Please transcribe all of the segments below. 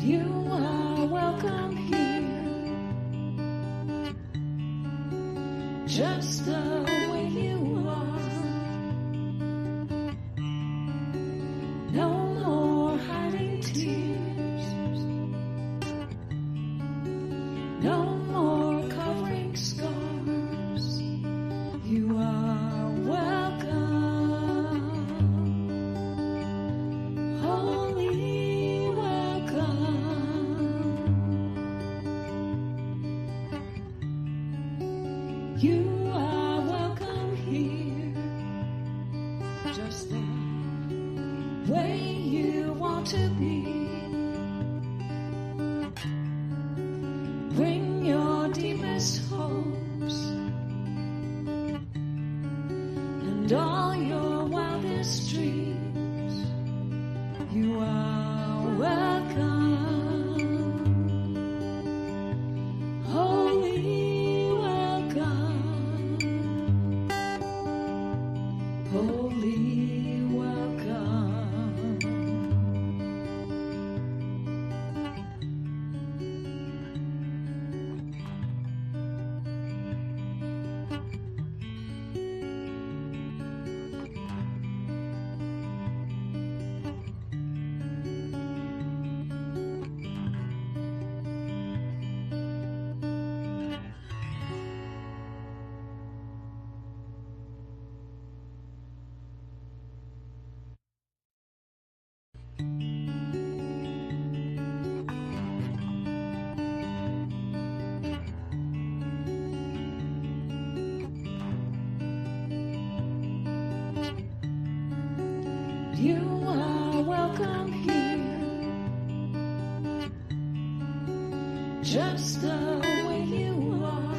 You are welcome here, just the way you are. No more hiding tears, no more covering scars. You are welcome, holy welcome. You are welcome here, just the way you want to be. Bring your deepest hopes and all your wildest dreams. You are welcome, holy welcome, holy welcome. You are welcome here, just the way you are.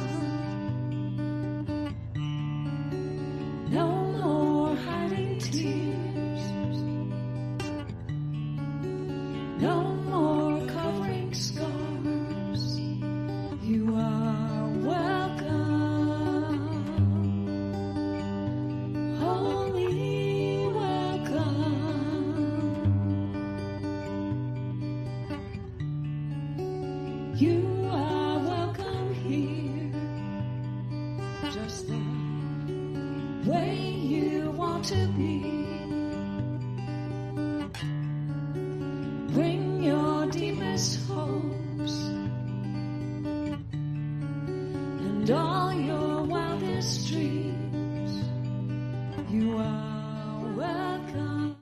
No more hiding tears, no more covering scars. You are welcome, holy welcome. You are welcome here, just the way you want to be. Bring your deepest hopes and all your wildest dreams. You are welcome.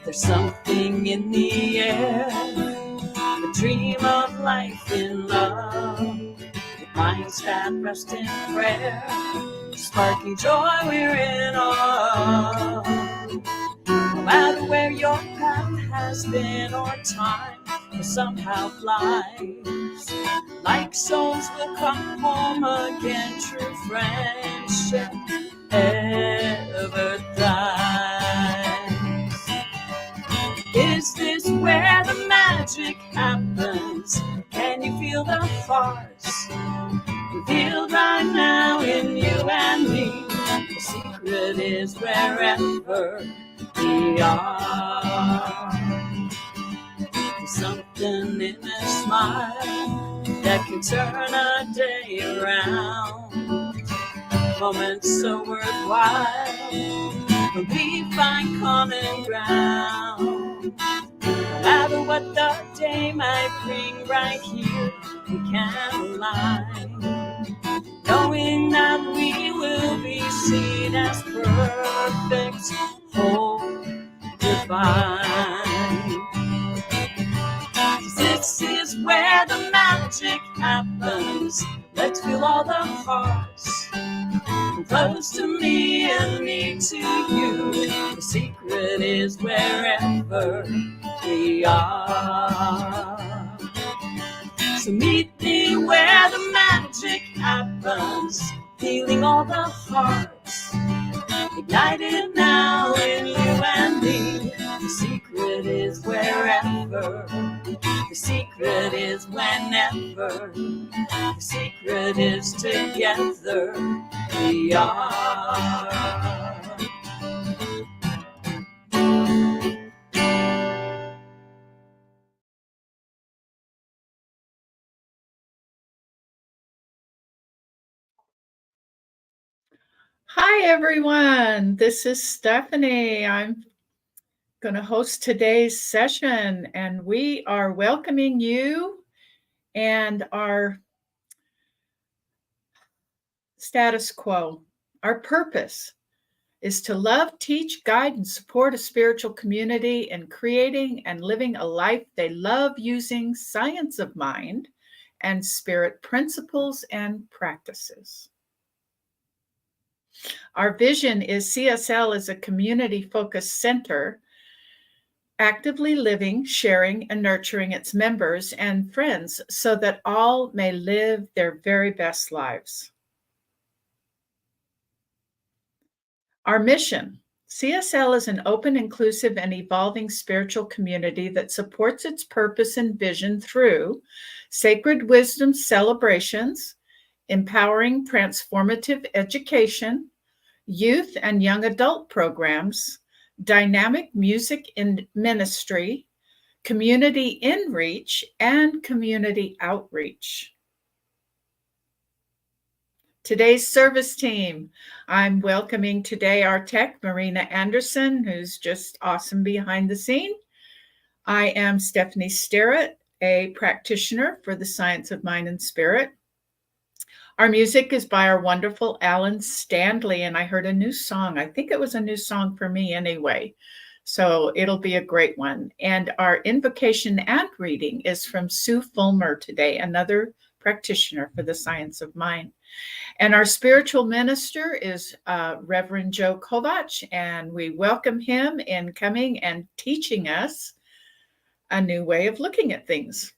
There's something in the air, the dream of life in love, with minds that rest in prayer, sparking joy we're in awe. No matter where your path has been or time will somehow flies, like souls will come home again, true friendship ever thrives. Is this where the magic happens? Can you feel the hearts revealed right now in you and me? The secret is wherever we are. There's something in a smile that can turn a day around. Moments so worthwhile when we find common ground. No matter what the day might bring, right here we can align, knowing that we will be seen as perfect, whole, divine. This is where the magic happens. Let's feel all the hearts, close to me and me to you. The secret is wherever we are. So meet me where the magic happens, feeling all the hearts ignited now in you and me. The secret is wherever. The secret is whenever. The secret is together we are. Hi, everyone. This is Stephanie. I'm going to host today's session, and we are welcoming you. And our status quo, our purpose is to love, teach, guide, and support a spiritual community in creating and living a life they love using science of mind and spirit principles and practices. Our vision is CSL is a community-focused center actively living, sharing, and nurturing its members and friends so that all may live their very best lives. Our mission: CSL is an open, inclusive, and evolving spiritual community that supports its purpose and vision through sacred wisdom celebrations, empowering transformative education, youth and young adult programs, dynamic music in ministry, community inreach, and community outreach. Today's service team. I'm welcoming today our tech, Marina Anderson, who's just awesome behind the scene. I am Stephanie Sterrett, a practitioner for the Science of Mind and Spirit. Our music is by our wonderful Alan Stanley, and I heard a new song. I think it was a new song for me anyway, so it'll be a great one. And our invocation and reading is from Sue Fulmer today, another practitioner for the Science of Mind. And our spiritual minister is Reverend Joe Kovach, and we welcome him in coming and teaching us a new way of looking at things.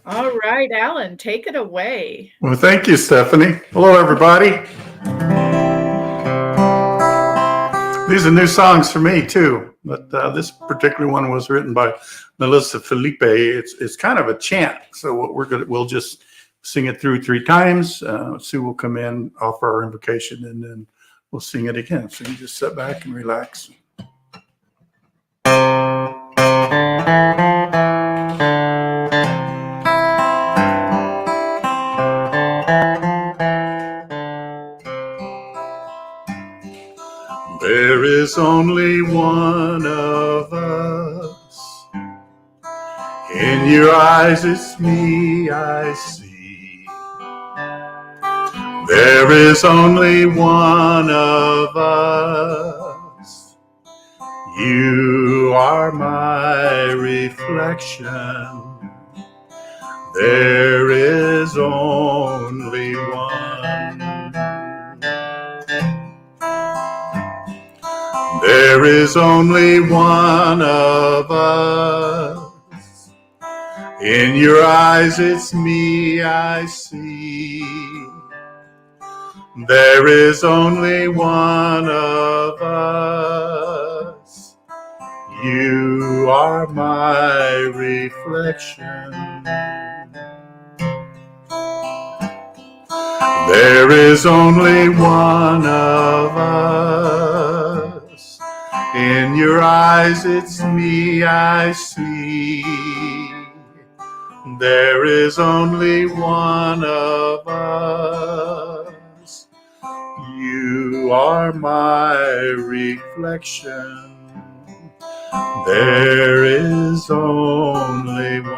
All right, Alan, take it away. Well, thank you, Stephanie. Hello, everybody. These are new songs for me, too. But this particular one was written by Melissa Felipe. It's kind of a chant. So what we'll just sing it through 3 times. Sue will come in, offer our invocation, and then we'll sing it again. So you just sit back and relax. There is only one of us. In your eyes it's me I see. There is only one of us. You are my reflection. There is only one. There is only one of us. In your eyes it's me I see. There is only one of us. You are my reflection. There is only one of us. In your eyes it's me I see. There is only one of us. You are my reflection. There is only one.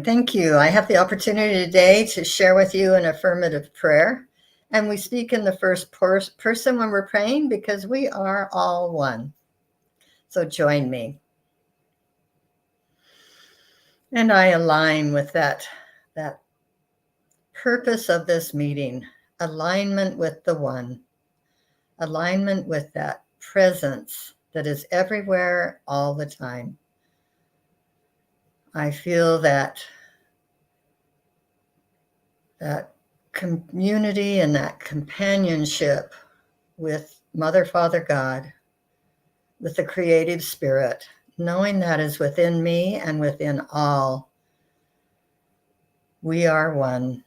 Thank you. I have the opportunity today to share with you an affirmative prayer. And we speak in the first person when we're praying because we are all one. So join me. And I align with that purpose of this meeting, alignment with the one, alignment with that presence that is everywhere all the time. I feel that community and that companionship with Mother, Father, God, with the creative spirit, knowing that is within me and within all. We are one.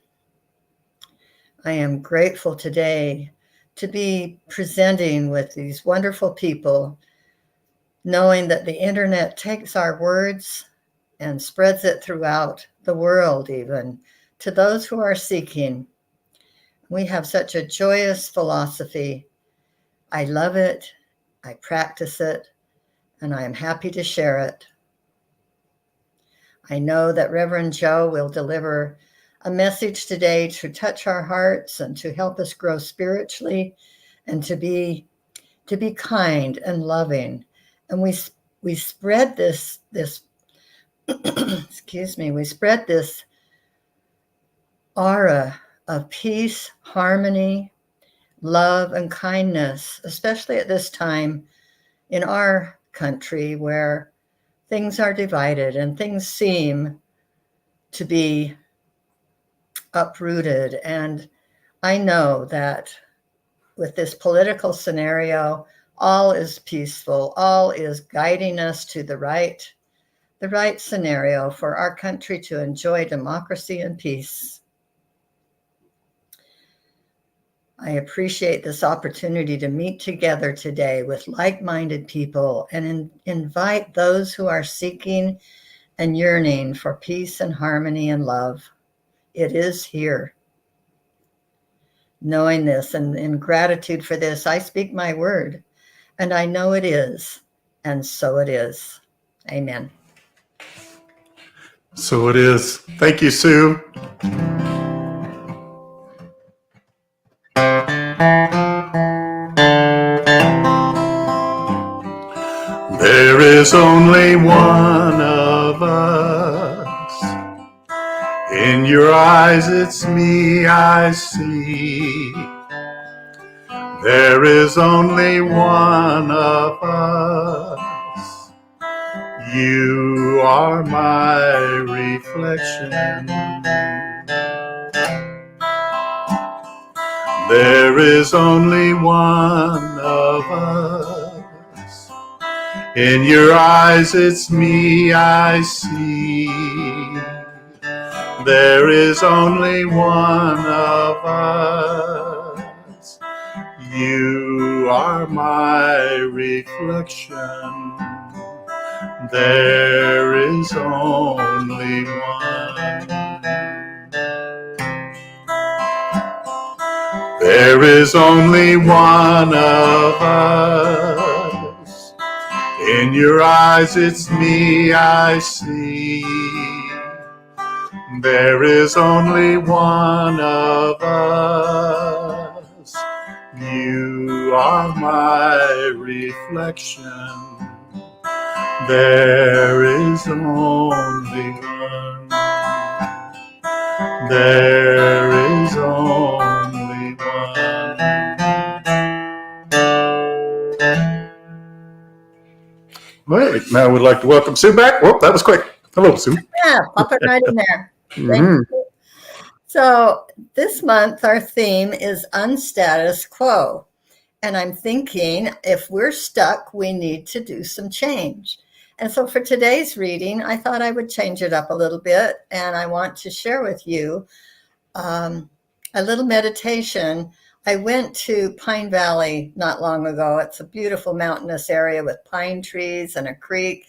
I am grateful today to be presenting with these wonderful people, knowing that the internet takes our words and spreads it throughout the world, even to those who are seeking. We have such a joyous philosophy. I love it, I practice it, and I am happy to share it. I know that Reverend Joe will deliver a message today to touch our hearts and to help us grow spiritually and to be kind and loving. And we spread this excuse me, we spread this aura of peace, harmony, love, and kindness, especially at this time in our country where things are divided and things seem to be uprooted. And I know that with this political scenario, all is peaceful, all is guiding us to the right scenario for our country to enjoy democracy and peace. I appreciate this opportunity to meet together today with like-minded people and invite those who are seeking and yearning for peace and harmony and love. It is here. Knowing this and in gratitude for this, I speak my word, and I know it is, and so it is. Amen. So it is. Thank you, Sue. There is only one of us. In your eyes, it's me I see. There is only one of us. You are my reflection. There is only one of us. In your eyes, it's me I see. There is only one of us. You are my reflection. There is only one. There is only one of us. In your eyes, it's me I see. There is only one of us. You are my reflection. There is only one. There is only one. Right, now we'd like to welcome Sue back. Whoop, that was quick. Hello, Sue. Yeah, pop it right in there. Thank Mhm. you. So this month, our theme is Unstatus Quo. And I'm thinking if we're stuck, we need to do some change. And so for today's reading, I thought I would change it up a little bit. And I want to share with you a little meditation. I went to Pine Valley not long ago. It's a beautiful mountainous area with pine trees and a creek,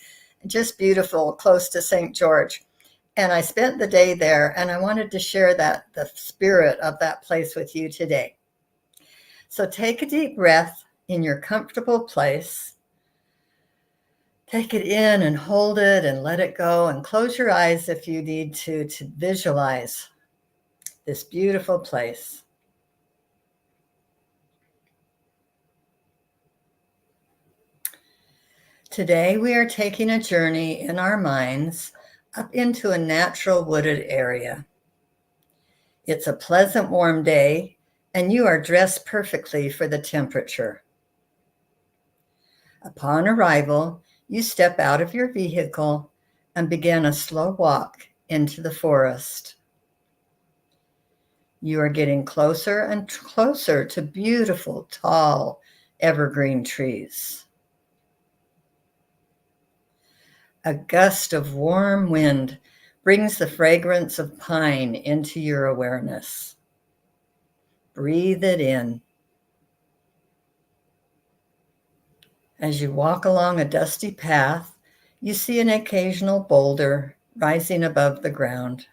just beautiful, close to St. George. And I spent the day there, and I wanted to share the spirit of that place with you today. So take a deep breath in your comfortable place. Take it in and hold it and let it go, and close your eyes if you need to visualize this beautiful place. Today we are taking a journey in our minds up into a natural wooded area. It's a pleasant warm day, and you are dressed perfectly for the temperature. Upon arrival, you step out of your vehicle and begin a slow walk into the forest. You are getting closer and closer to beautiful, tall, evergreen trees. A gust of warm wind brings the fragrance of pine into your awareness. Breathe it in. As you walk along a dusty path, you see an occasional boulder rising above the ground.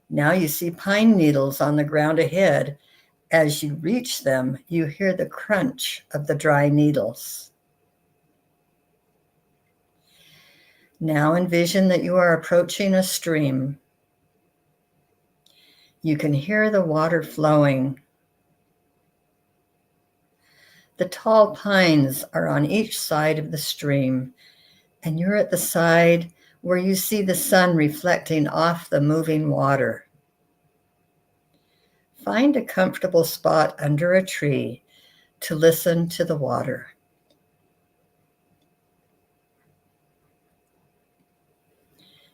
Now you see pine needles on the ground ahead. As you reach them, you hear the crunch of the dry needles. Now envision that you are approaching a stream. You can hear the water flowing. The tall pines are on each side of the stream, and you're at the side where you see the sun reflecting off the moving water. Find a comfortable spot under a tree to listen to the water.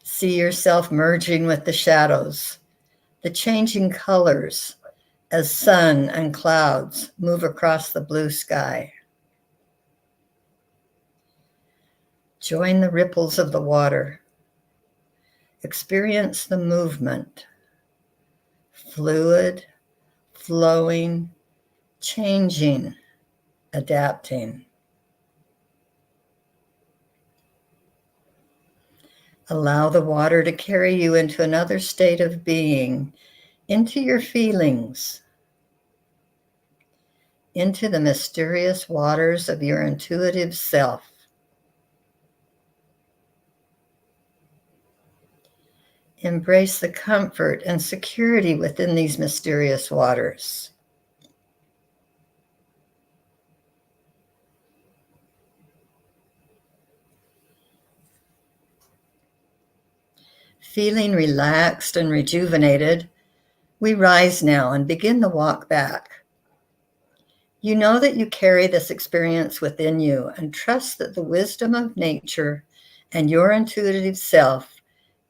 See yourself merging with the shadows, the changing colors as sun and clouds move across the blue sky. Join the ripples of the water. Experience the movement, fluid, flowing, changing, adapting. Allow the water to carry you into another state of being, into your feelings, into the mysterious waters of your intuitive self. Embrace the comfort and security within these mysterious waters. Feeling relaxed and rejuvenated, we rise now and begin the walk back. You know that you carry this experience within you and trust that the wisdom of nature and your intuitive self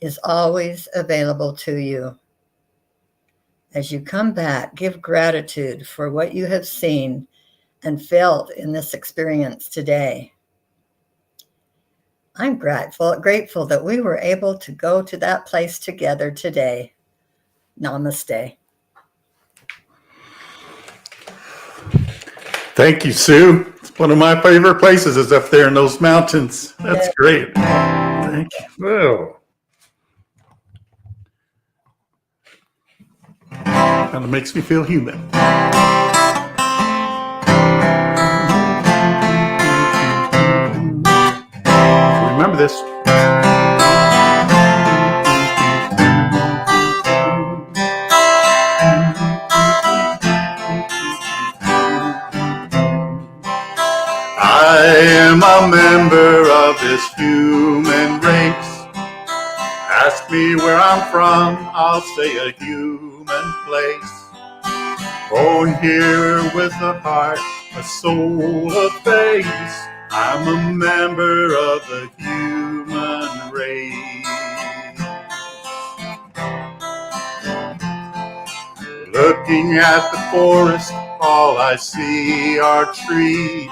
is always available to you. As you come back, give gratitude for what you have seen and felt in this experience today. I'm grateful that we were able to go to that place together today. Namaste. Thank you, Sue. It's one of my favorite places is up there in those mountains. That's great. Thank you. Whoa. Kind of makes me feel human. Remember this. I am a member of this human race. Ask me where I'm from, I'll say a human place. Born here with a heart, a soul, a face. I'm a member of the human race. Looking at the forest, all I see are trees.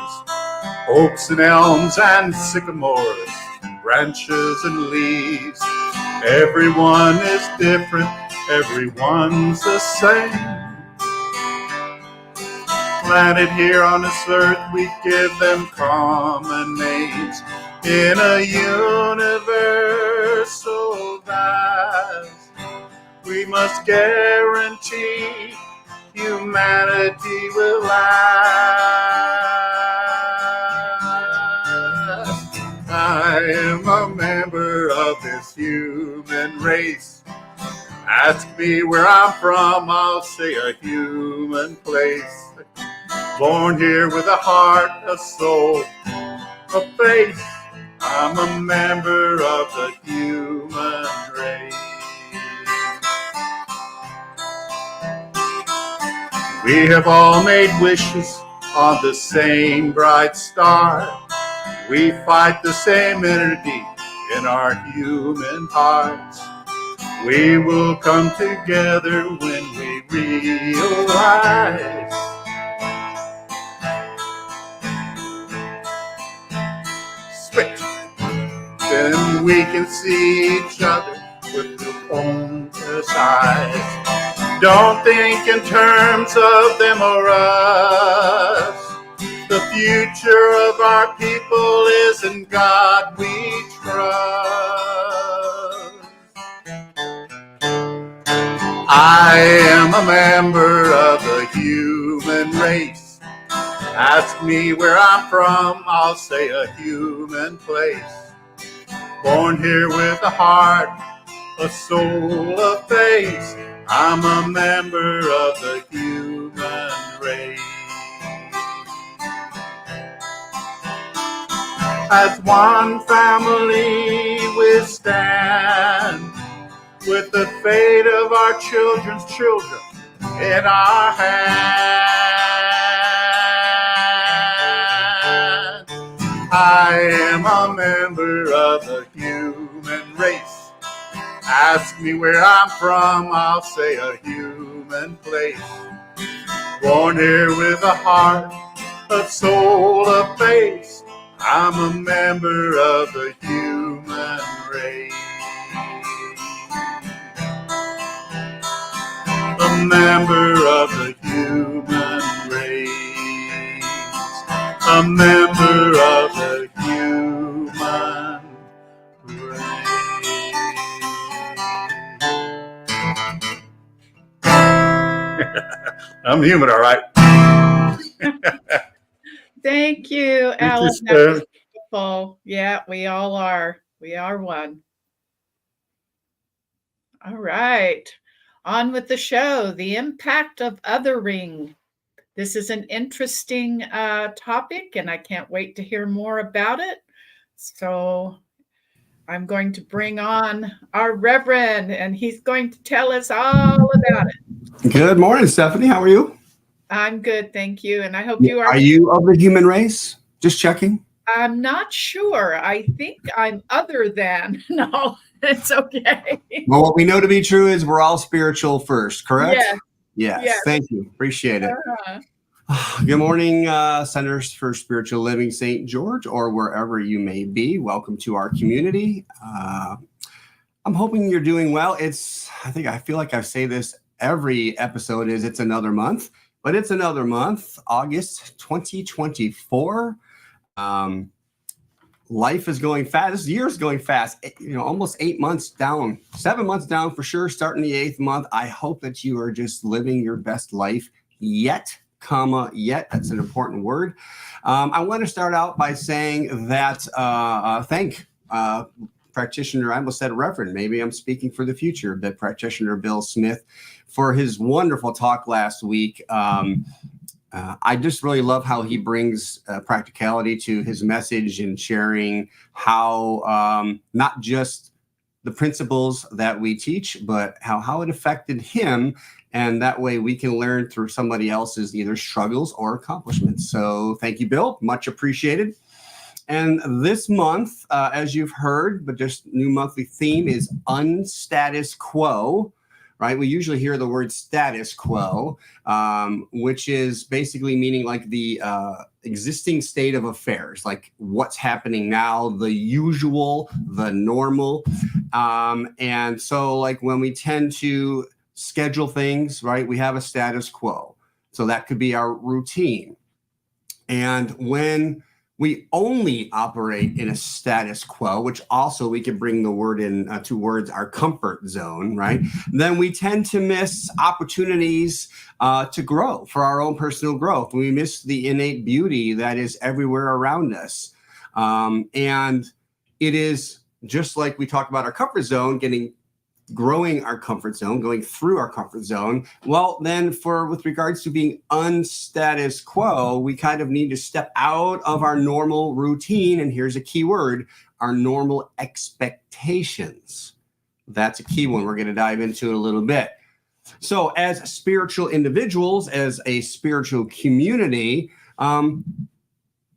Oaks and elms and sycamores, branches and leaves. Everyone is different, everyone's the same. Planted here on this earth, we give them common names. In a universe so vast, we must guarantee humanity will last. I am a member of this human race. Ask me where I'm from, I'll say a human place. Born here with a heart, a soul, a face. I'm a member of the human race. We have all made wishes on the same bright star. We fight the same energy in our human hearts. We will come together when we realize switch. Then we can see each other with the owners' eyes. Don't think in terms of them or us. The future of our people is in God we trust. I am a member of the human race. Ask me where I'm from, I'll say a human place. Born here with a heart, a soul, a face. I'm a member of the human race. As one family we stand, with the fate of our children's children in our hand. I am a member of the human race. Ask me where I'm from, I'll say a human place. Born here with a heart, a soul, a face. I'm a member of the human race. A member of the human race. A member of the human race. I'm human, all right. Thank you, Alan. That was beautiful. Yeah, we all are. We are one. All right. On with the show, the impact of othering. This is an interesting topic, and I can't wait to hear more about it. So I'm going to bring on our Reverend, and he's going to tell us all about it. Good morning, Stephanie. How are you? I'm good, thank you. And I hope you are. Are you of the human race? Just checking. I'm not sure. I think I'm other than. No, it's okay. Well, what we know to be true is we're all spiritual first, correct? Yes. Thank you. Appreciate it. Good morning, Centers for Spiritual Living St. George, or wherever you may be. Welcome to our community. I'm hoping you're doing well. I feel like I say this every episode it's another month, but it's another month, August 2024. Life is going fast. This year is going fast. Almost 8 months down, 7 months down for sure, starting the 8th month. I hope that you are just living your best life yet. That's an important word. I want to start out by saying that thank practitioner, I almost said Reverend, maybe I'm speaking for the future, but practitioner Bill Smith for his wonderful talk last week. I just really love how he brings practicality to his message and sharing how not just the principles that we teach, but how it affected him. And that way we can learn through somebody else's either struggles or accomplishments. So thank you, Bill. Much appreciated. And this month, as you've heard, but just new monthly theme is Unstatus Quo, right? We usually hear the word status quo, which is basically meaning like the existing state of affairs, like what's happening now, the usual, the normal. And so like when we tend to schedule things, right, we have a status quo. So that could be our routine. And when we only operate in a status quo, which also we can bring the word in two words, our comfort zone, right? Then we tend to miss opportunities to grow for our own personal growth. We miss the innate beauty that is everywhere around us. And it is just like we talked about our comfort zone, growing our comfort zone, going through our comfort zone. Well, then with regards to being unstatus quo, we kind of need to step out of our normal routine. And here's a key word, our normal expectations. That's a key one. We're going to dive into it a little bit. So as spiritual individuals, as a spiritual community,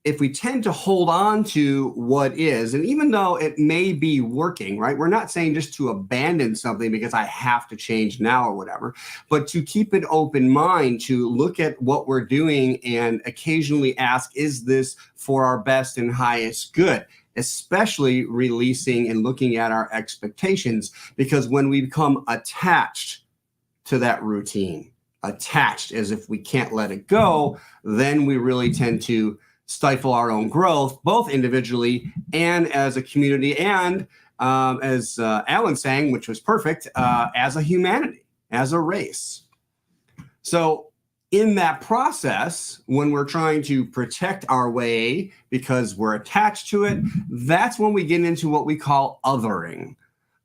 if we tend to hold on to what is, and even though it may be working, right? We're not saying just to abandon something because I have to change now or whatever, but to keep an open mind, to look at what we're doing and occasionally ask, is this for our best and highest good? Especially releasing and looking at our expectations, because when we become attached to that routine, attached as if we can't let it go, then we really tend to stifle our own growth, both individually and as a community, and as Alan sang, which was perfect, as a humanity, as a race. So in that process, when we're trying to protect our way because we're attached to it, that's when we get into what we call othering.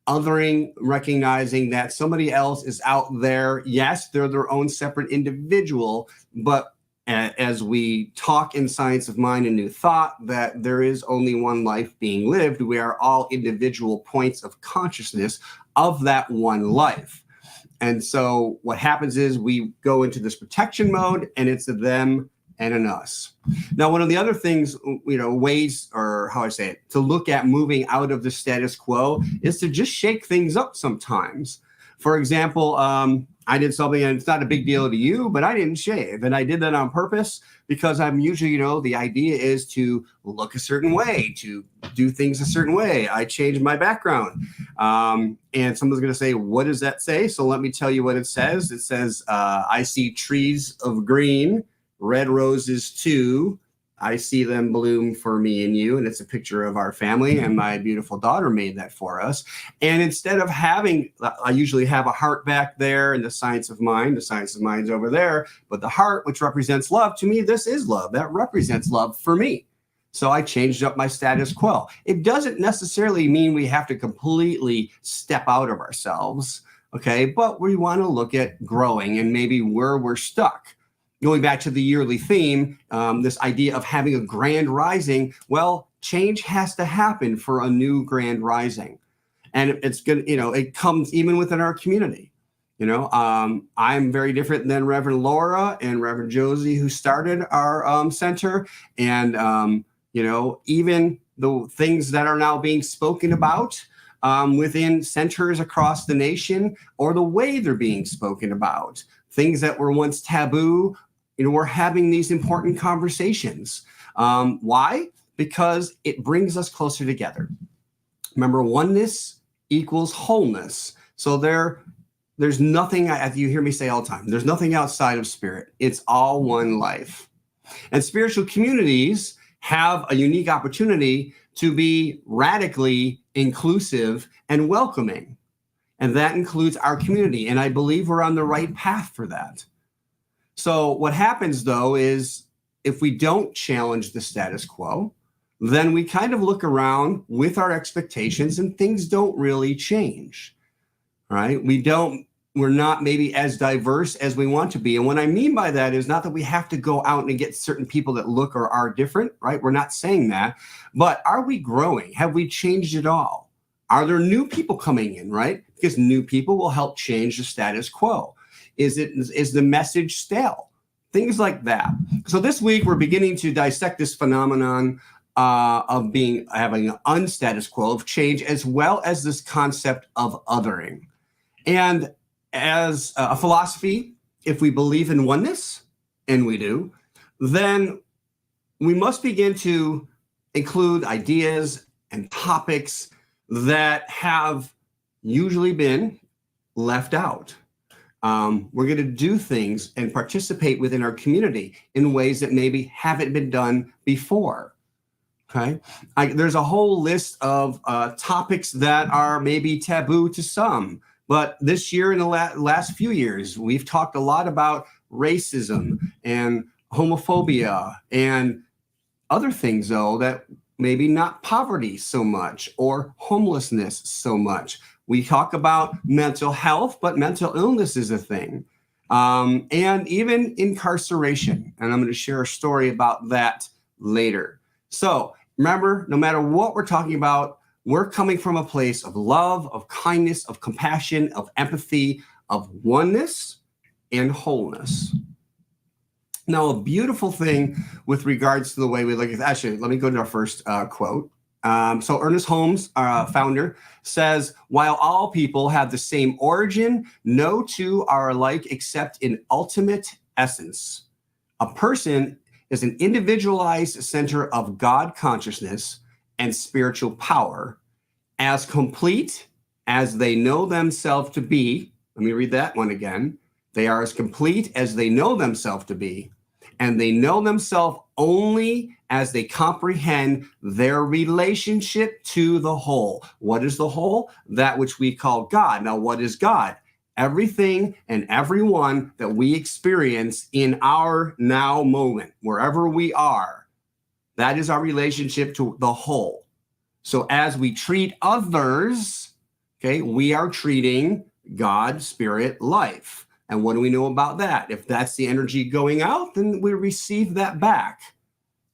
Othering, recognizing that somebody else is out there. Yes, they're their own separate individual, but as we talk in Science of Mind and New Thought, that there is only one life being lived. We are all individual points of consciousness of that one life. And so what happens is we go into this protection mode, and it's a them and an us. Now, one of the other things, ways, or how I say it, to look at moving out of the status quo is to just shake things up sometimes. For example, I did something, and it's not a big deal to you, but I didn't shave. And I did that on purpose because I'm usually, the idea is to look a certain way, to do things a certain way. I changed my background. And someone's going to say, what does that say? So let me tell you what it says. It says, I see trees of green, red roses too. I see them bloom for me and you. And it's a picture of our family, and my beautiful daughter made that for us. And instead of I usually have a heart back there, and the science of mind's over there, but the heart, which represents love, to me, this is love. That represents love for me. So I changed up my status quo. It doesn't necessarily mean we have to completely step out of ourselves, okay? But we want to look at growing and maybe where we're stuck. Going back to the yearly theme, this idea of having a grand rising, well, change has to happen for a new grand rising. And it's good, it comes even within our community. I'm very different than Reverend Laura and Reverend Josie, who started our center. And, even the things that are now being spoken about within centers across the nation, or the way they're being spoken about, things that were once taboo, we're having these important conversations. Why? Because it brings us closer together. Remember, oneness equals wholeness. So there's nothing, as you hear me say all the time, there's nothing outside of spirit. It's all one life. And spiritual communities have a unique opportunity to be radically inclusive and welcoming. And that includes our community. And I believe we're on the right path for that. So what happens, though, is if we don't challenge the status quo, then we kind of look around with our expectations and things don't really change, right? We're not maybe as diverse as we want to be. And what I mean by that is not that we have to go out and get certain people that look or are different, right? We're not saying that. But are we growing? Have we changed at all? Are there new people coming in, right? Because new people will help change the status quo. Is the message stale? Things like that. So this week we're beginning to dissect this phenomenon of having an unstatus quo of change, as well as this concept of othering. And as a philosophy, if we believe in oneness, and we do, then we must begin to include ideas and topics that have usually been left out. We're going to do things and participate within our community in ways that maybe haven't been done before. Okay, there's a whole list of topics that are maybe taboo to some, but this year and the last few years, we've talked a lot about racism and homophobia and other things, though, that maybe not poverty so much or homelessness so much. We talk about mental health, but mental illness is a thing. And even incarceration. And I'm going to share a story about that later. So remember, no matter what we're talking about, we're coming from a place of love, of kindness, of compassion, of empathy, of oneness and wholeness. Now, a beautiful thing with regards to the way we look at, actually, let me go to our first quote. So Ernest Holmes, founder, says, while all people have the same origin, no two are alike except in ultimate essence. A person is an individualized center of God consciousness and spiritual power, as complete as they know themselves to be. Let me read that one again. They are as complete as they know themselves to be, and they know themselves only as they comprehend their relationship to the whole. What is the whole? That which we call God. Now, what is God? Everything and everyone that we experience in our now moment, wherever we are, that is our relationship to the whole. So as we treat others, okay, we are treating God, spirit, life. And what do we know about that? If that's the energy going out, then we receive that back.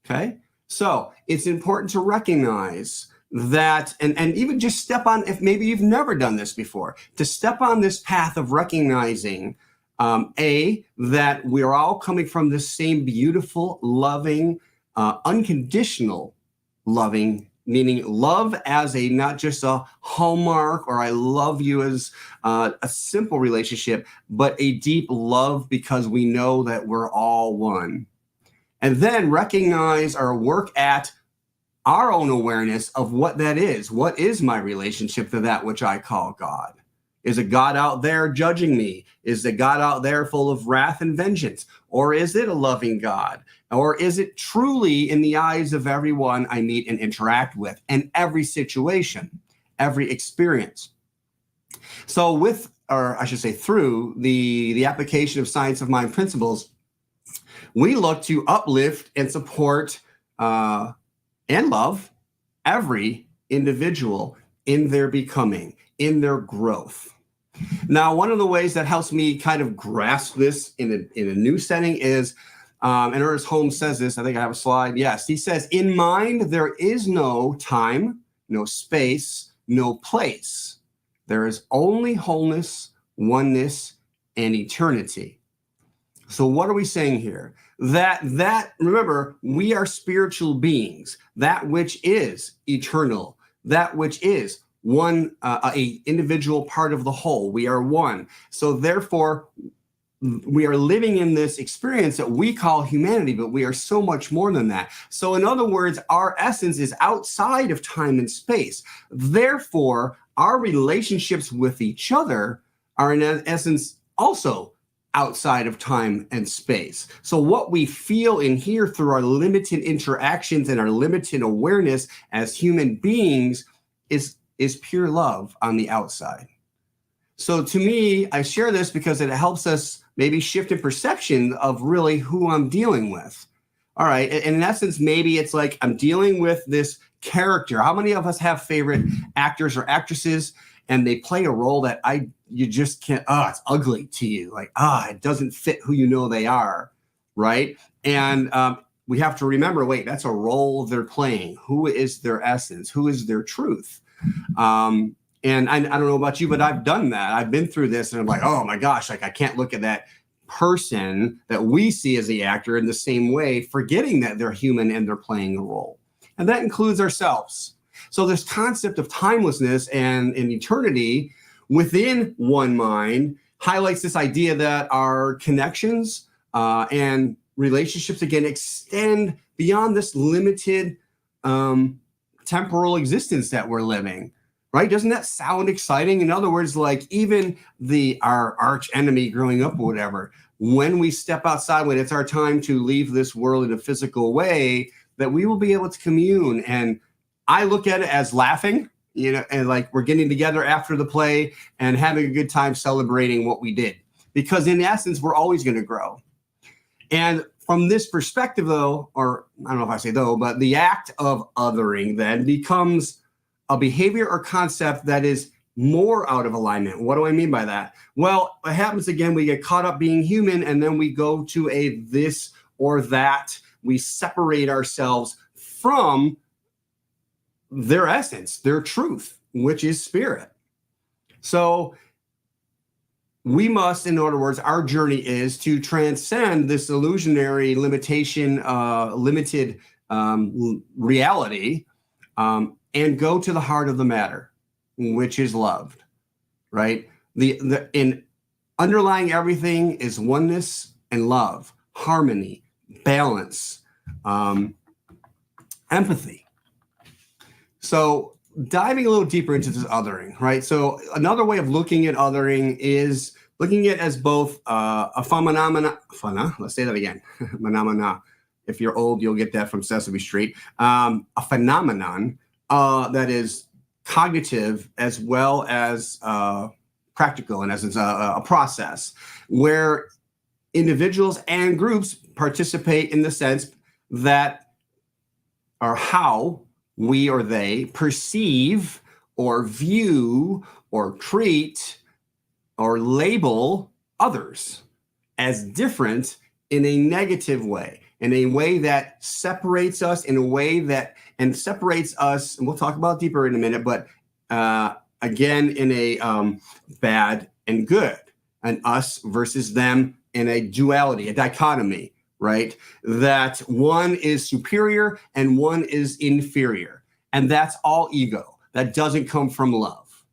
Okay, so it's important to recognize that, and even just step on, if maybe you've never done this before, to step on this path of recognizing, that we're all coming from this same beautiful, loving, unconditional loving, meaning love as a, not just a hallmark or I love you as a simple relationship, but a deep love because we know that we're all one. And then recognize or work at our own awareness of what that is. What is my relationship to that which I call God? Is a God out there judging me? Is the God out there full of wrath and vengeance? Or is it a loving God? Or is it truly in the eyes of everyone I meet and interact with, and every situation, every experience? So with, or I should say through the application of science of mind principles, we look to uplift and support and love every individual in their becoming, in their growth. Now, one of the ways that helps me kind of grasp this in a new setting is, and Ernest Holmes says this, I think I have a slide. Yes, he says, in mind, there is no time, no space, no place. There is only wholeness, oneness, and eternity. So what are we saying here? That remember, we are spiritual beings, that which is eternal, that which is one, a individual part of the whole. We are one. So therefore, we are living in this experience that we call humanity, but we are so much more than that. So in other words, our essence is outside of time and space. Therefore, our relationships with each other are in essence also outside of time and space. So what we feel and hear through our limited interactions and our limited awareness as human beings is pure love on the outside. So to me, I share this because it helps us maybe shift in perception of really who I'm dealing with. All right. And in essence, maybe it's like I'm dealing with this character. How many of us have favorite actors or actresses and they play a role that you just can't, it's ugly to you. Like, it doesn't fit who you know they are. Right. And we have to remember, wait, that's a role they're playing. Who is their essence? Who is their truth? And I don't know about you, but I've done that. I've been through this and I'm like, oh my gosh, like I can't look at that person that we see as the actor in the same way, forgetting that they're human and they're playing a role. And that includes ourselves. So this concept of timelessness and eternity within one mind highlights this idea that our connections and relationships, again, extend beyond this limited temporal existence that we're living. Right? Doesn't that sound exciting? In other words, like even our arch enemy growing up or whatever, when we step outside, when it's our time to leave this world in a physical way, that we will be able to commune. And I look at it as laughing, and like we're getting together after the play and having a good time celebrating what we did. Because in essence, we're always going to grow. And from this perspective, though, or I don't know if I say though, but the act of othering then becomes a behavior or concept that is more out of alignment. What do I mean by that? Well, what happens again, we get caught up being human and then we go to a this or that. We separate ourselves from their essence, their truth, which is spirit. So we must, in other words, our journey is to transcend this illusionary limitation, limited reality, and go to the heart of the matter, which is loved, right? In underlying everything is oneness and love, harmony, balance, empathy. So diving a little deeper into this othering, right? So another way of looking at othering is looking at it as both a phenomena. Let's say that again. Phenomena. If you're old, you'll get that from Sesame Street. A phenomenon that is cognitive as well as practical, in essence, a process where individuals and groups participate in the sense that or how we or they perceive or view or treat or label others as different in a negative way, in a way that separates us, in a way that separates us, and we'll talk about deeper in a minute, but again, in a bad and good, an us versus them in a duality, a dichotomy, right? That one is superior and one is inferior. And that's all ego. That doesn't come from love.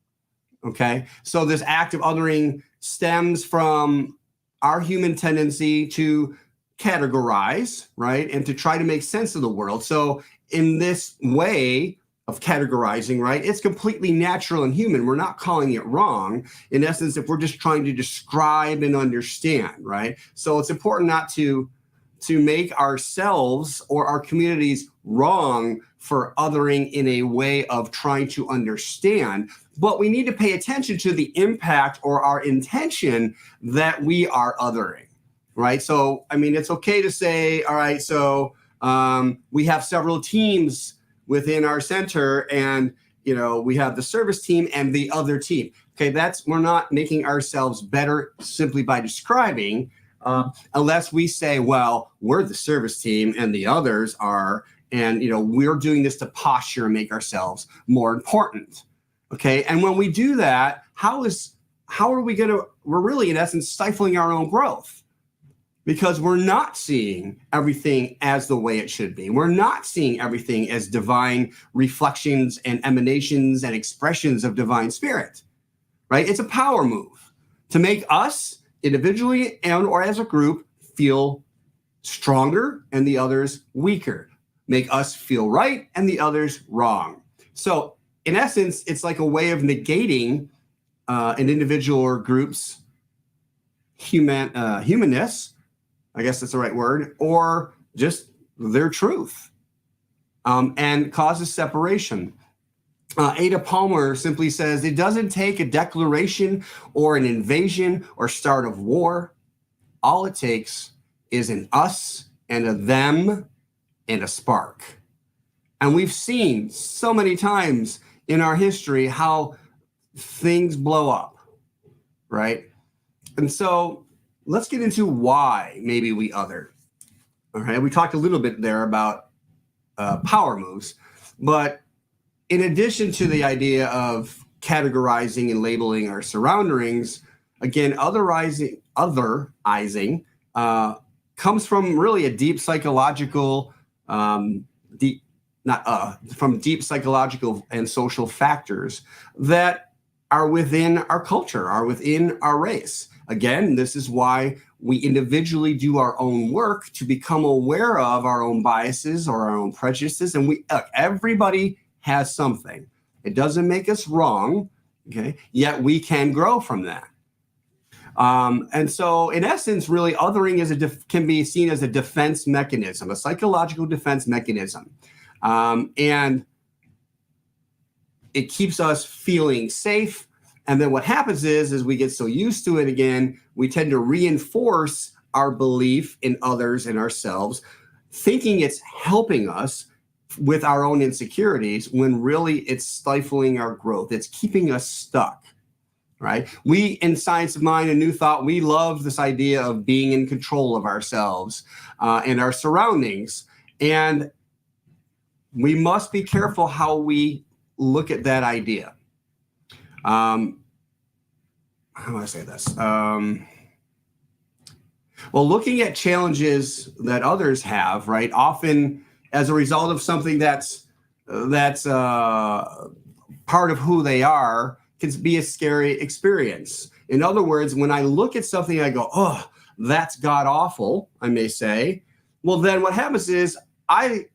Okay? So this act of othering stems from our human tendency to categorize, right? And to try to make sense of the world. So in this way of categorizing, right, it's completely natural and human. We're not calling it wrong. In essence, if we're just trying to describe and understand, right? So it's important not to make ourselves or our communities wrong for othering in a way of trying to understand, but we need to pay attention to the impact or our intention that we are othering, right? So, I mean, it's okay to say, all right, so we have several teams within our center, and we have the service team and the other team. Okay, we're not making ourselves better simply by describing, unless we say, well, we're the service team and the others are, and we're doing this to posture and make ourselves more important. Okay, and when we do that, we're really in essence stifling our own growth. Because we're not seeing everything as the way it should be. We're not seeing everything as divine reflections and emanations and expressions of divine spirit, right? It's a power move to make us individually and or as a group feel stronger and the others weaker, make us feel right and the others wrong. So in essence, it's like a way of negating an individual or group's humanness, I guess that's the right word, or just their truth, and causes separation. Ada Palmer simply says, it doesn't take a declaration or an invasion or start of war. All it takes is an us and a them and a spark. And we've seen so many times in our history how things blow up, right? And so let's get into why maybe we other. All right, we talked a little bit there about power moves, but in addition to the idea of categorizing and labeling our surroundings, again, otherizing comes from really a deep psychological, deep psychological and social factors that are within our culture, are within our race. Again, this is why we individually do our own work to become aware of our own biases or our own prejudices. And everybody has something. It doesn't make us wrong, okay? Yet we can grow from that. And so in essence, really othering can be seen as a defense mechanism, a psychological defense mechanism. And it keeps us feeling safe. And then what happens is we get so used to it again, we tend to reinforce our belief in others and ourselves, thinking it's helping us with our own insecurities, when really it's stifling our growth. It's keeping us stuck, right? We, in Science of Mind and New Thought, we love this idea of being in control of ourselves and our surroundings. And we must be careful how we look at that idea. how do I say this? Well, looking at challenges that others have, right? Often as a result of something that's part of who they are, can be a scary experience. In other words, when I look at something, I go, oh, that's god awful, I may say. Well, then what happens is I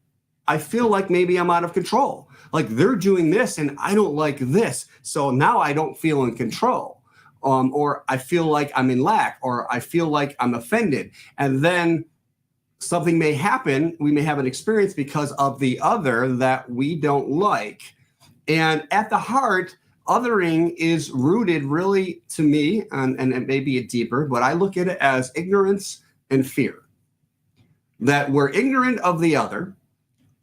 feel like maybe I'm out of control. Like they're doing this and I don't like this. So now I don't feel in control. Or I feel like I'm in lack, or I feel like I'm offended. And then something may happen. We may have an experience because of the other that we don't like. And at the heart, othering is rooted really, to me, and it may be deeper, but I look at it as ignorance and fear. That we're ignorant of the other.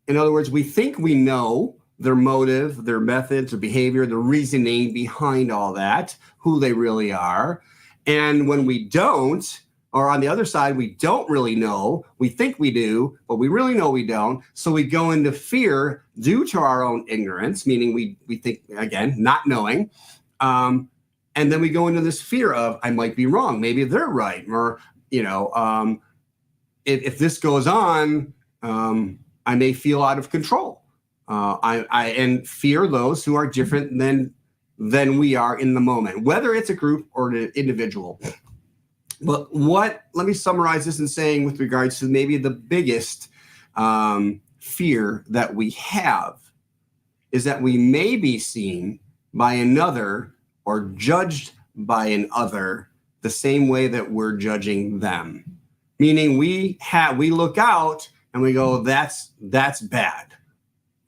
In other words, we think we know their motive, their methods, their behavior, the reasoning behind all that, who they really are. And when we don't, or on the other side, we don't really know, we think we do, but we really know we don't. So we go into fear due to our own ignorance, meaning we think, again, not knowing. And then we go into this fear of, I might be wrong. Maybe they're right. Or, if this goes on, I may feel out of control. And fear those who are different than we are in the moment, whether it's a group or an individual. But let me summarize this in saying, with regards to maybe the biggest fear that we have, is that we may be seen by another or judged by another the same way that we're judging them. Meaning we look out and we go, that's bad,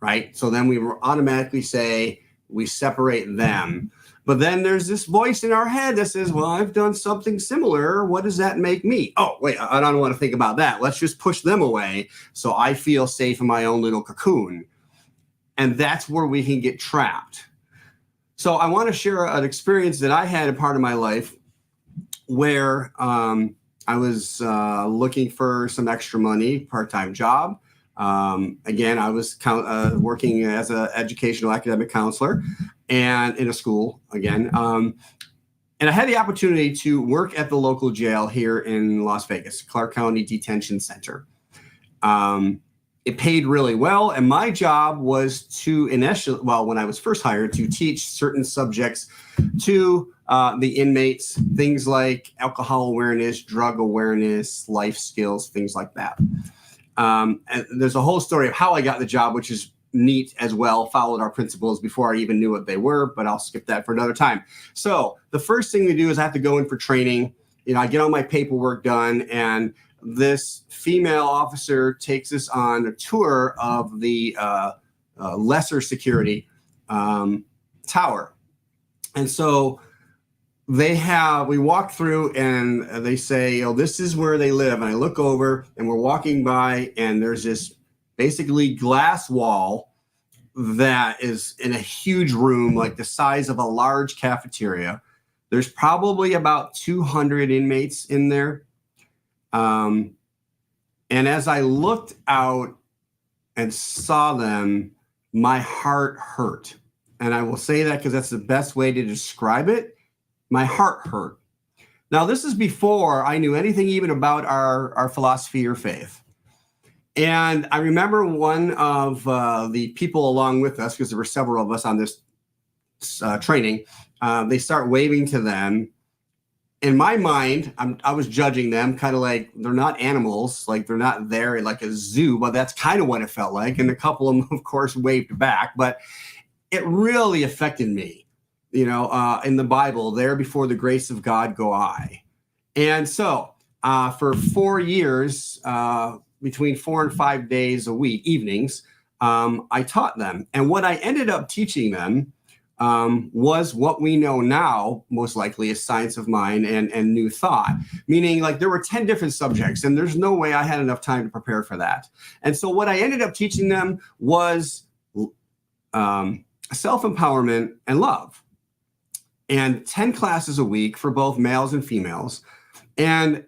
right? So then we automatically say we separate them. But then there's this voice in our head that says, well, I've done something similar. What does that make me? Oh, wait, I don't want to think about that. Let's just push them away so I feel safe in my own little cocoon. And that's where we can get trapped. So I want to share an experience that I had a part of my life where I was looking for some extra money, part-time job. Again, I was working as an educational academic counselor and in a school again. And I had the opportunity to work at the local jail here in Las Vegas, Clark County Detention Center. It paid really well. And my job was to when I was first hired, to teach certain subjects to the inmates, things like alcohol awareness, drug awareness, life skills, things like that. And there's a whole story of how I got the job, which is neat as well, followed our principles before I even knew what they were, but I'll skip that for another time. So the first thing we do is I have to go in for training. I get all my paperwork done, and this female officer takes us on a tour of the lesser security tower. And so we walk through and they say, this is where they live. And I look over and we're walking by and there's this basically glass wall that is in a huge room, like the size of a large cafeteria. There's probably about 200 inmates in there. And as I looked out and saw them, my heart hurt. And I will say that because that's the best way to describe it. My heart hurt. Now, this is before I knew anything even about our philosophy or faith. And I remember one of the people along with us, because there were several of us on this training, they start waving to them. In my mind, I was judging them, kind of like they're not animals, like they're not there like a zoo, but that's kind of what it felt like. And a couple of them, of course, waved back, but it really affected me. In the Bible, there before the grace of God go I. And so for 4 years, between 4 and 5 days a week, evenings, I taught them. And what I ended up teaching them was what we know now, most likely, is science of mind and new thought, meaning like there were 10 different subjects and there's no way I had enough time to prepare for that. And so what I ended up teaching them was self-empowerment and love. And 10 classes a week for both males and females. And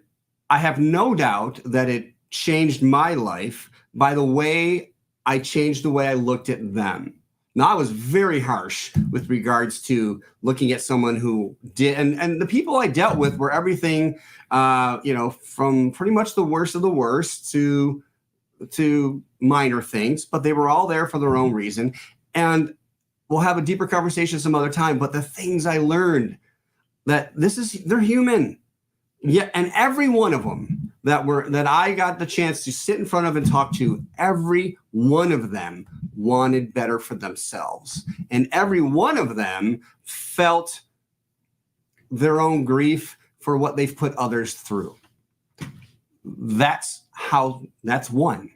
I have no doubt that it changed my life by the way I changed the way I looked at them. Now, I was very harsh with regards to looking at someone who did, and the people I dealt with were everything, from pretty much the worst of the worst to minor things, but they were all there for their own reason. And we'll have a deeper conversation some other time. But the things I learned, that they're human. Yeah, and every one of them that I got the chance to sit in front of and talk to, every one of them wanted better for themselves. And every one of them felt their own grief for what they've put others through. That's one.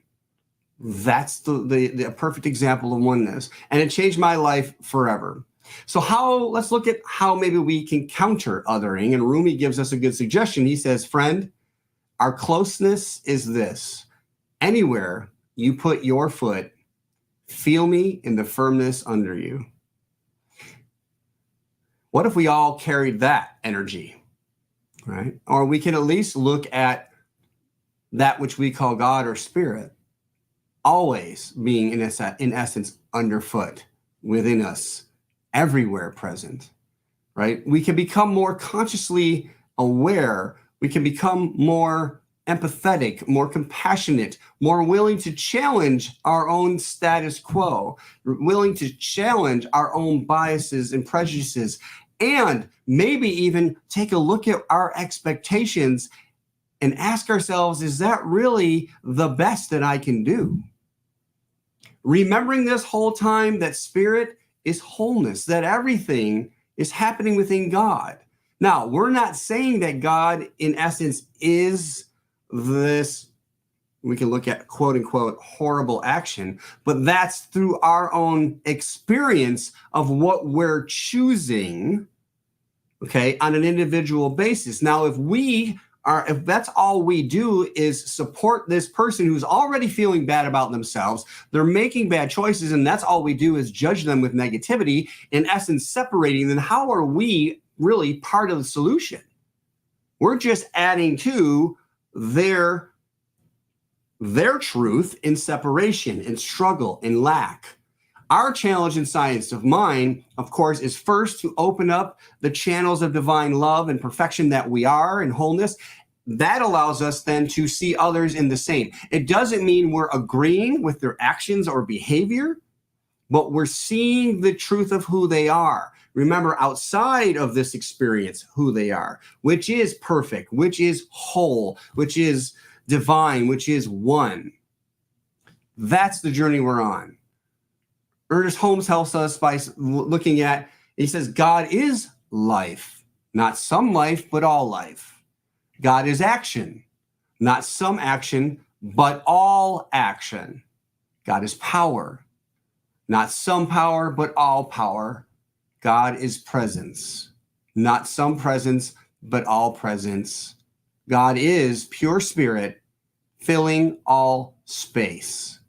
That's the perfect example of oneness. And it changed my life forever. So let's look at how maybe we can counter othering. And Rumi gives us a good suggestion. He says, friend, our closeness is this: anywhere you put your foot, feel me in the firmness under you. What if we all carried that energy, right? Or we can at least look at that which we call God or spirit, always being in essence underfoot, within us, everywhere present, right? We can become more consciously aware. We can become more empathetic, more compassionate, more willing to challenge our own status quo, willing to challenge our own biases and prejudices, and maybe even take a look at our expectations and ask ourselves, is that really the best that I can do? Remembering this whole time that spirit is wholeness, that everything is happening within God. Now, we're not saying that God, in essence, is this, we can look at quote unquote horrible action, but that's through our own experience of what we're choosing, okay, on an individual basis. Now, if that's all we do is support this person who's already feeling bad about themselves, they're making bad choices, and that's all we do is judge them with negativity, in essence separating, then how are we really part of the solution? We're just adding to their truth in separation, in struggle, in lack. Our challenge in Science of Mind, of course, is first to open up the channels of divine love and perfection that we are in wholeness. That allows us then to see others in the same. It doesn't mean we're agreeing with their actions or behavior, but we're seeing the truth of who they are. Remember, outside of this experience, who they are, which is perfect, which is whole, which is divine, which is one. That's the journey we're on. Ernest Holmes helps us by looking at, he says, God is life, not some life, but all life. God is action, not some action, but all action. God is power, not some power, but all power. God is presence, not some presence, but all presence. God is pure spirit, filling all space.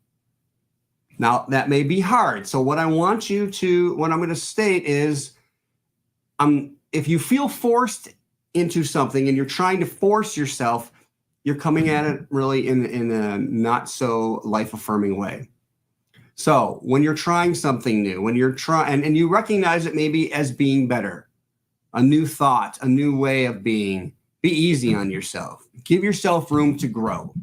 Now, that may be hard. So what I'm going to state is, if you feel forced into something and you're trying to force yourself, you're coming at it really in a not so life-affirming way. So when you're trying something new, when you're trying, and you recognize it maybe as being better, a new thought, a new way of being, be easy on yourself. Give yourself room to grow.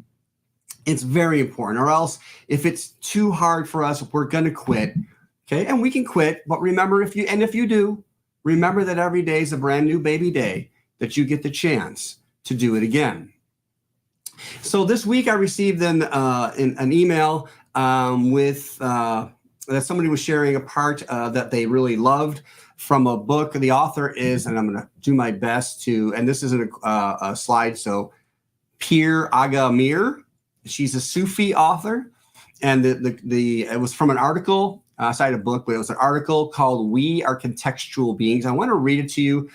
It's very important, or else if it's too hard for us, we're going to quit. Okay. And we can quit, but remember, if you do, remember that every day is a brand new baby day, that you get the chance to do it again. So this week I received an email that somebody was sharing a part that they really loved from a book. The author is, and I'm going to do my best to, and this isn't a slide, so Pir Aga Mir. She's a Sufi author, and it was from an article, cited a book, but it was an article called "We Are Contextual Beings." I want to read it to you.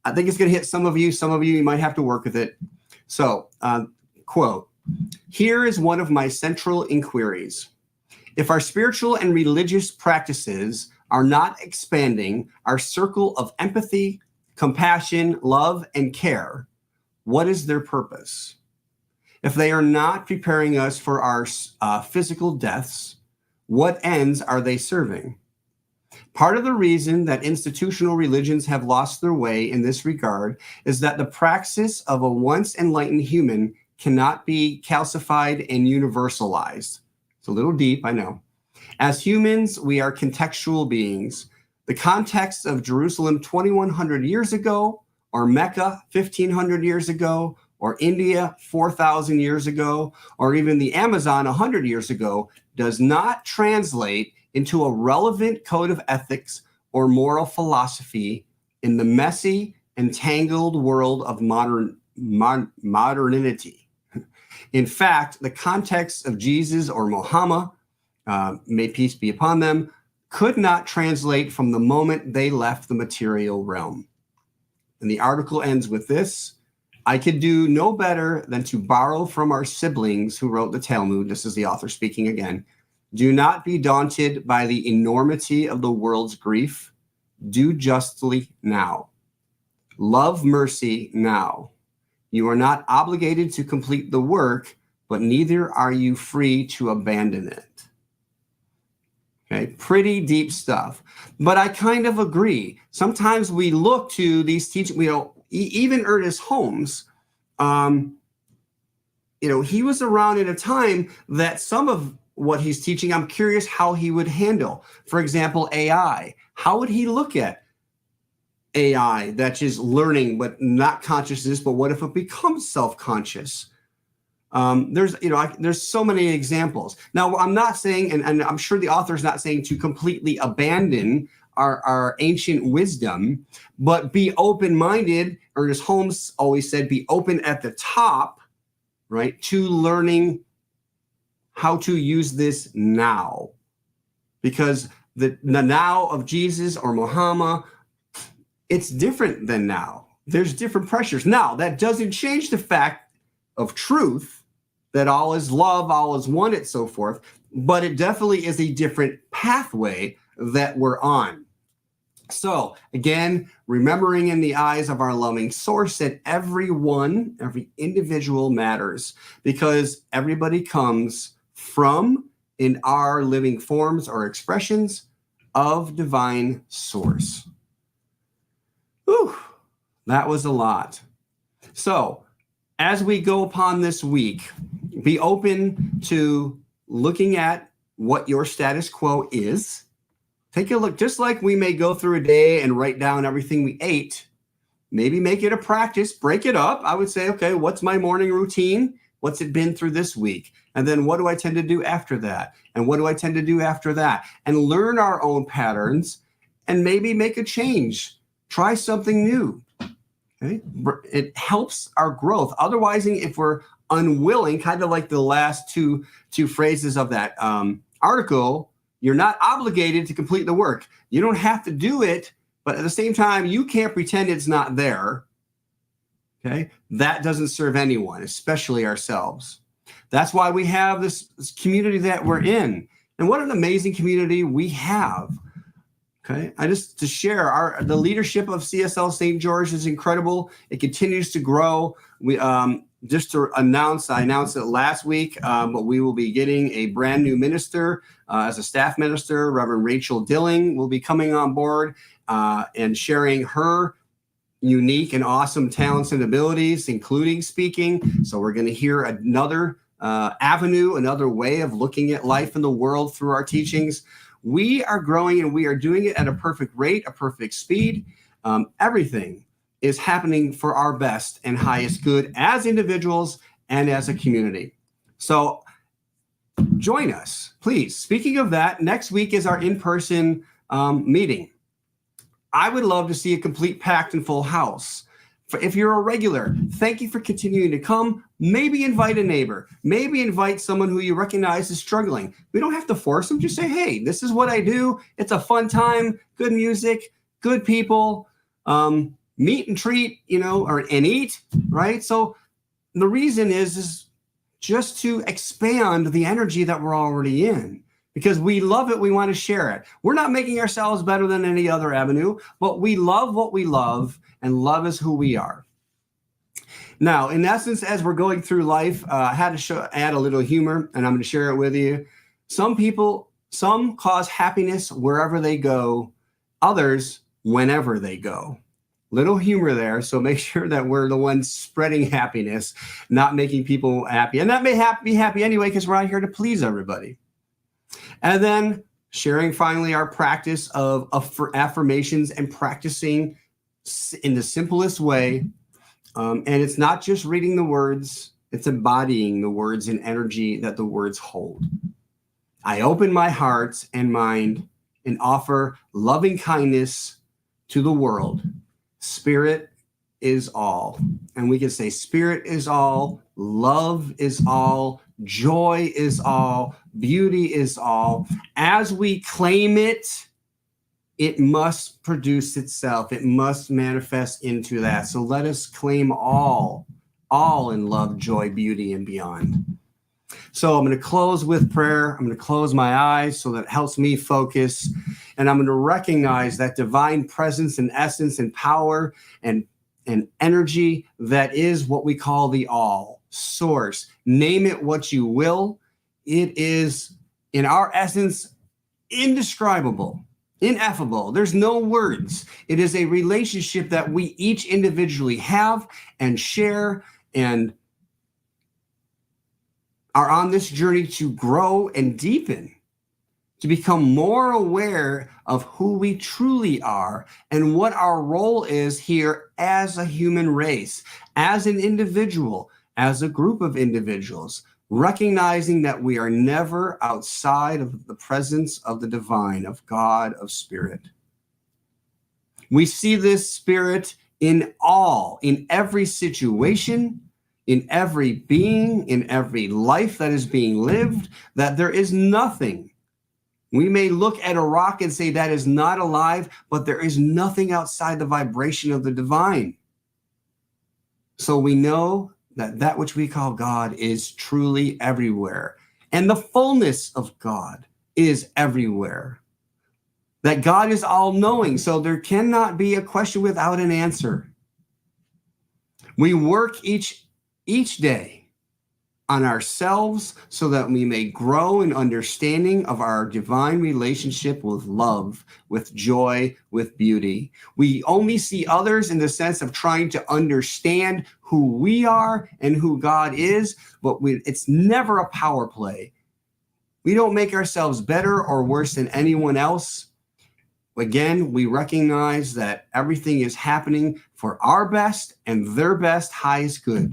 I think it's going to hit some of you. Some of you might have to work with it. So, quote, "Here is one of my central inquiries. If our spiritual and religious practices are not expanding our circle of empathy, compassion, love, and care, what is their purpose? If they are not preparing us for our physical deaths, what ends are they serving? Part of the reason that institutional religions have lost their way in this regard is that the praxis of a once enlightened human cannot be calcified and universalized. It's a little deep, I know. As humans, we are contextual beings. The context of Jerusalem 2,100 years ago, or Mecca 1,500 years ago, or India 4,000 years ago, or even the Amazon 100 years ago, does not translate into a relevant code of ethics or moral philosophy in the messy and tangled world of modernity. In fact, the context of Jesus or Muhammad, may peace be upon them, could not translate from the moment they left the material realm. And the article ends with this: I could do no better than to borrow from our siblings who wrote the Talmud. This is the author speaking again. Do not be daunted by the enormity of the world's grief. Do justly now. Love mercy now. You are not obligated to complete the work, but neither are you free to abandon it. Okay, pretty deep stuff. But I kind of agree. Sometimes we look to these teachings, even Ernest Holmes, he was around at a time that some of what he's teaching, I'm curious how he would handle. For example, AI. How would he look at AI that's just learning but not consciousness? But what if it becomes self-conscious? There's so many examples. Now, I'm not saying, and I'm sure the author is not saying to completely abandon our ancient wisdom, but be open-minded. Ernest Holmes always said, be open at the top, right, to learning how to use this now. Because the now of Jesus or Muhammad, it's different than now. There's different pressures. Now, that doesn't change the fact of truth, that all is love, all is one, and so forth, but it definitely is a different pathway that we're on. So again, remembering in the eyes of our loving source that every individual matters, because everybody comes from, in our living forms or expressions of divine source. Whew, that was a lot. So as we go upon this week, be open to looking at what your status quo is. Take a look, just like we may go through a day and write down everything we ate, maybe make it a practice, break it up. I would say, okay, what's my morning routine? What's it been through this week? And then what do I tend to do after that? And what do I tend to do after that? And learn our own patterns and maybe make a change. Try something new. Okay? It helps our growth. Otherwise, if we're unwilling, kind of like the last two phrases of that article, you're not obligated to complete the work. You don't have to do it, but at the same time, you can't pretend it's not there. Okay? That doesn't serve anyone, especially ourselves. That's why we have this community that we're in. And what an amazing community we have. Okay, to share the leadership of CSL St. George is incredible. It continues to grow. We just to announce, I announced it last week, but we will be getting a brand new minister as a staff minister. Reverend Rachel Dilling will be coming on board and sharing her unique and awesome talents and abilities, including speaking. So we're going to hear another avenue, another way of looking at life in the world through our teachings. We are growing and we are doing it at a perfect rate, a perfect speed. Everything is happening for our best and highest good as individuals and as a community. So join us, please. Speaking of that, next week is our in-person meeting. I would love to see a complete packed and full house. If you're a regular, thank you for continuing to come. Maybe invite a neighbor. Maybe invite someone who you recognize is struggling. We don't have to force them. Just say, hey, this is what I do. It's a fun time, good music, good people, meet and treat, and eat, right? So the reason is just to expand the energy that we're already in. Because we love it, we want to share it. We're not making ourselves better than any other avenue, but we love what we love, and love is who we are. Now, in essence, as we're going through life, I had to add a little humor, and I'm going to share it with you. Some people Some cause happiness wherever they go, others whenever they go. Little humor there, so make sure that we're the ones spreading happiness, not making people happy. And that may be happy anyway, because we're out here to please everybody. And then sharing finally our practice of affirmations and practicing in the simplest way. And it's not just reading the words, it's embodying the words and energy that the words hold. I open my heart and mind and offer loving kindness to the world. Spirit is all. And we can say spirit is all, love is all, joy is all, beauty is all. As we claim it, it must produce itself. It must manifest into that. So let us claim all in love, joy, beauty, and beyond. So I'm going to close with prayer. I'm going to close my eyes so that it helps me focus. And I'm going to recognize that divine presence and essence and power and energy that is what we call the all, source. Name it what you will. It is, in our essence, indescribable, ineffable. There's no words. It is a relationship that we each individually have and share and are on this journey to grow and deepen, to become more aware of who we truly are and what our role is here as a human race, as an individual, as a group of individuals, recognizing that we are never outside of the presence of the divine, of God, of spirit. We see this spirit in every situation, in every being, in every life that is being lived, that there is nothing. We may look at a rock and say that is not alive, but there is nothing outside the vibration of the divine. So we know that which we call God is truly everywhere. And the fullness of God is everywhere. That God is all-knowing, so there cannot be a question without an answer. We work each day on ourselves so that we may grow in understanding of our divine relationship with love, with joy, with beauty. We only see others in the sense of trying to understand who we are and who God is, but it's never a power play. We don't make ourselves better or worse than anyone else. Again, we recognize that everything is happening for our best and their best highest good.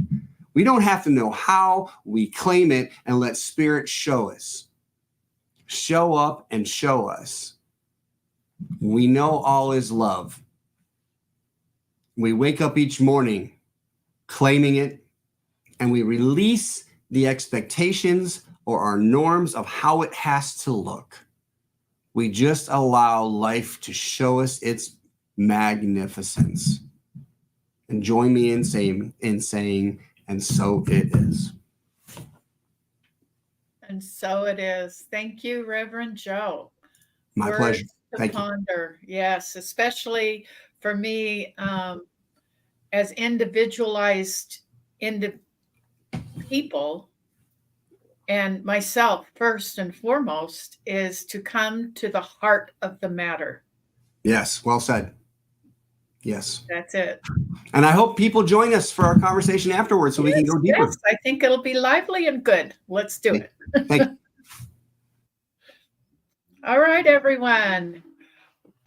We don't have to know how, we claim it and let Spirit show us. Show up and show us. We know all is love. We wake up each morning claiming it, and we release the expectations or our norms of how it has to look. We just allow life to show us its magnificence. And join me in saying, and so it is. And so it is. Thank you, Reverend Joe. My pleasure. Thank you. Ponder. Yes, especially for me, as individualized people, and myself first and foremost, is to come to the heart of the matter. Yes, well said. Yes. That's it. And I hope people join us for our conversation afterwards so we can go deeper. Yes, I think it'll be lively and good. Let's do it. Thank you. All right, everyone.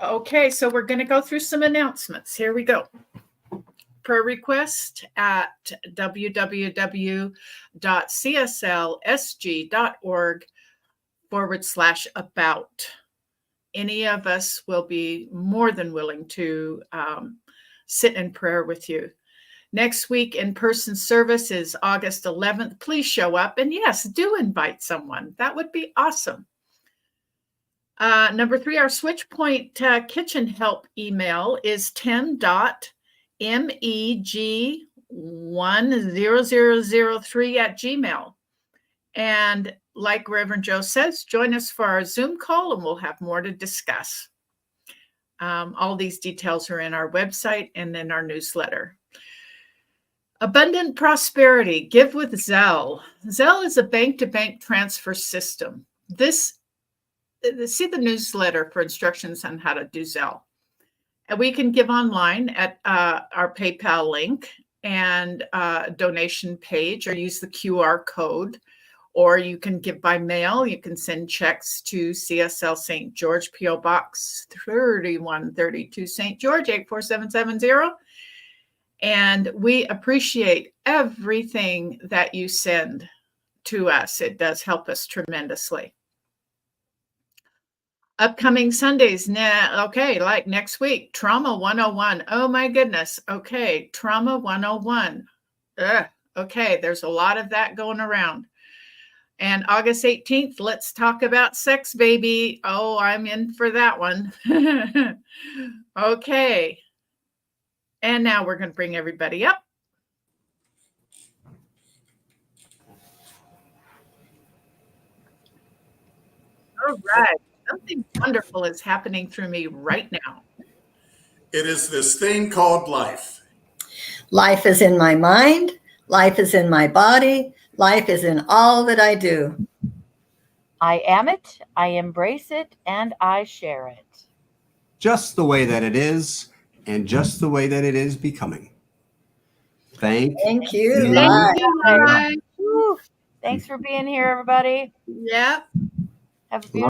Okay, so we're going to go through some announcements. Here we go. Prayer request at www.cslsg.org/about. Any of us will be more than willing to sit in prayer with you. Next week, in-person service is August 11th. Please show up. And yes, do invite someone. That would be awesome. Number 3, our Switchpoint kitchen help email is tim.meg10003@gmail. And like Reverend Joe says, join us for our Zoom call and we'll have more to discuss. All these details are in our website and in our newsletter. Abundant prosperity, give with Zelle. Zelle is a bank-to-bank transfer system. This see the newsletter for instructions on how to do Zelle. And we can give online at our PayPal link and donation page, or use the QR code, or you can give by mail. You can send checks to CSL St. George, P.O. Box 3132, St. George, 84770. And we appreciate everything that you send to us. It does help us tremendously. Upcoming Sundays, okay, like next week, Trauma 101. Oh my goodness. Okay, Trauma 101. Okay, there's a lot of that going around. And August 18th, let's talk about sex, baby. Oh, I'm in for that one. Okay. And now we're going to bring everybody up. All right. Something wonderful is happening through me right now. It is this thing called life. Life is in my mind. Life is in my body. Life is in all that I do. I am it, I embrace it, and I share it. Just the way that it is, and just the way that it is becoming. Thank you. Thank you, Bye. Lai. Woo. Thanks for being here, everybody. Yep. Have a beautiful